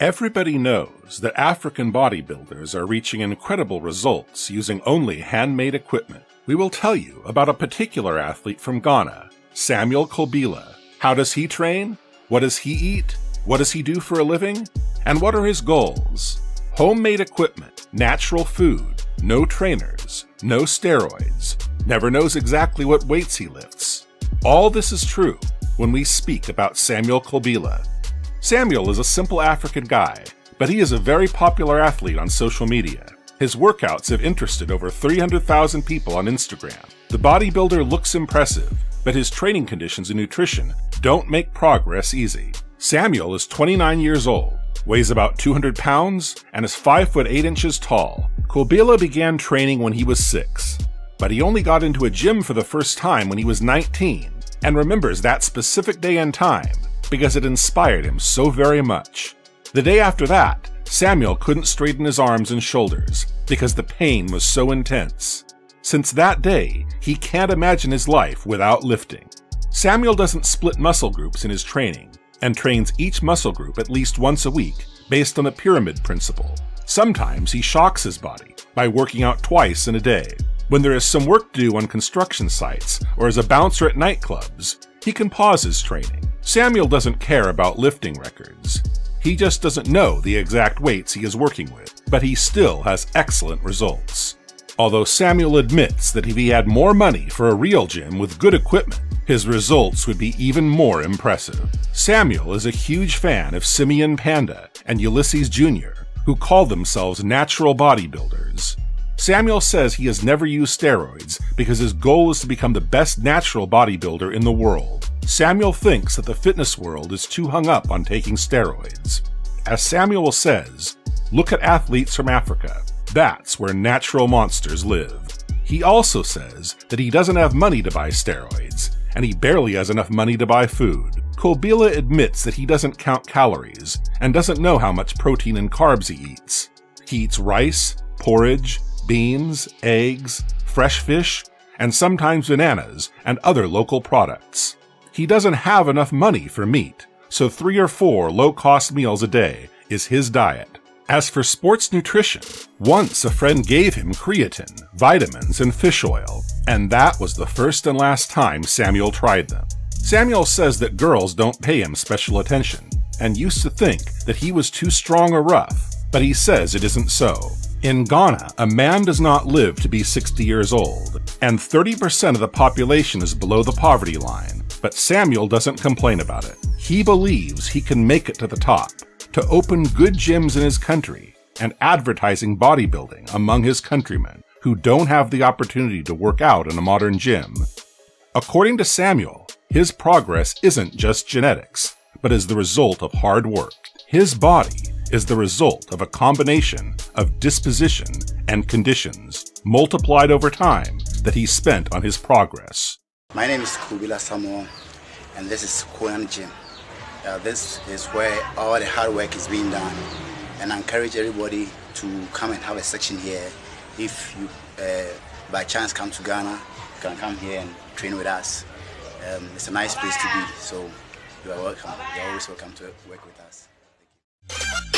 Everybody knows that African bodybuilders are reaching incredible results using only handmade equipment. We will tell you about a particular athlete from Ghana, Samuel Kulbila. How does he train? What does he eat? What does he do for a living? And what are his goals? Homemade equipment, natural food, no trainers, no steroids, never knows exactly what weights he lifts. All this is true when we speak about Samuel Kulbila. Samuel is a simple African guy, but he is a very popular athlete on social media. His workouts have interested over 300,000 people on Instagram. The bodybuilder looks impressive, but his training conditions and nutrition don't make progress easy. Samuel is 29 years old, weighs about 200 pounds, and is 5 foot 8 inches tall. Kulbila began training when he was 6, but he only got into a gym for the first time when he was 19, and remembers that specific day and time because it inspired him so very much. The day after that, Samuel couldn't straighten his arms and shoulders because the pain was so intense. Since that day, he can't imagine his life without lifting. Samuel doesn't split muscle groups in his training and trains each muscle group at least once a week based on the pyramid principle. Sometimes he shocks his body by working out twice in a day. When there is some work to do on construction sites or as a bouncer at nightclubs, he can pause his training. Samuel doesn't care about lifting records. He just doesn't know the exact weights he is working with, but he still has excellent results. Although Samuel admits that if he had more money for a real gym with good equipment, his results would be even more impressive. Samuel is a huge fan of Simeon Panda and Ulysses Jr., who call themselves natural bodybuilders. Samuel says he has never used steroids because his goal is to become the best natural bodybuilder in the world. Samuel thinks that the fitness world is too hung up on taking steroids. As Samuel says, look at athletes from Africa. That's where natural monsters live. He also says that he doesn't have money to buy steroids, and he barely has enough money to buy food. Kulbila admits that he doesn't count calories and doesn't know how much protein and carbs he eats. He eats rice, porridge, beans, eggs, fresh fish, and sometimes bananas and other local products. He doesn't have enough money for meat, so 3 or 4 low-cost meals a day is his diet. As for sports nutrition, once a friend gave him creatine, vitamins, and fish oil, and that was the first and last time Samuel tried them. Samuel says that girls don't pay him special attention, and used to think that he was too strong or rough, but he says it isn't so. In Ghana, a man does not live to be 60 years old, and 30% of the population is below the poverty line, but Samuel doesn't complain about it. He believes he can make it to the top, to open good gyms in his country, and advertising bodybuilding among his countrymen who don't have the opportunity to work out in a modern gym. According to Samuel, his progress isn't just genetics, but is the result of hard work. His body is the result of a combination of disposition and conditions multiplied over time that he spent on his progress. My name is Kulbila-Samuel, and this is Koyan Gym. This is where all the hard work is being done, and I encourage everybody to come and have a section here. If you by chance come to Ghana, you can come here and train with us. It's a nice place to be, so you are welcome. You're always welcome to work with us. Thank you.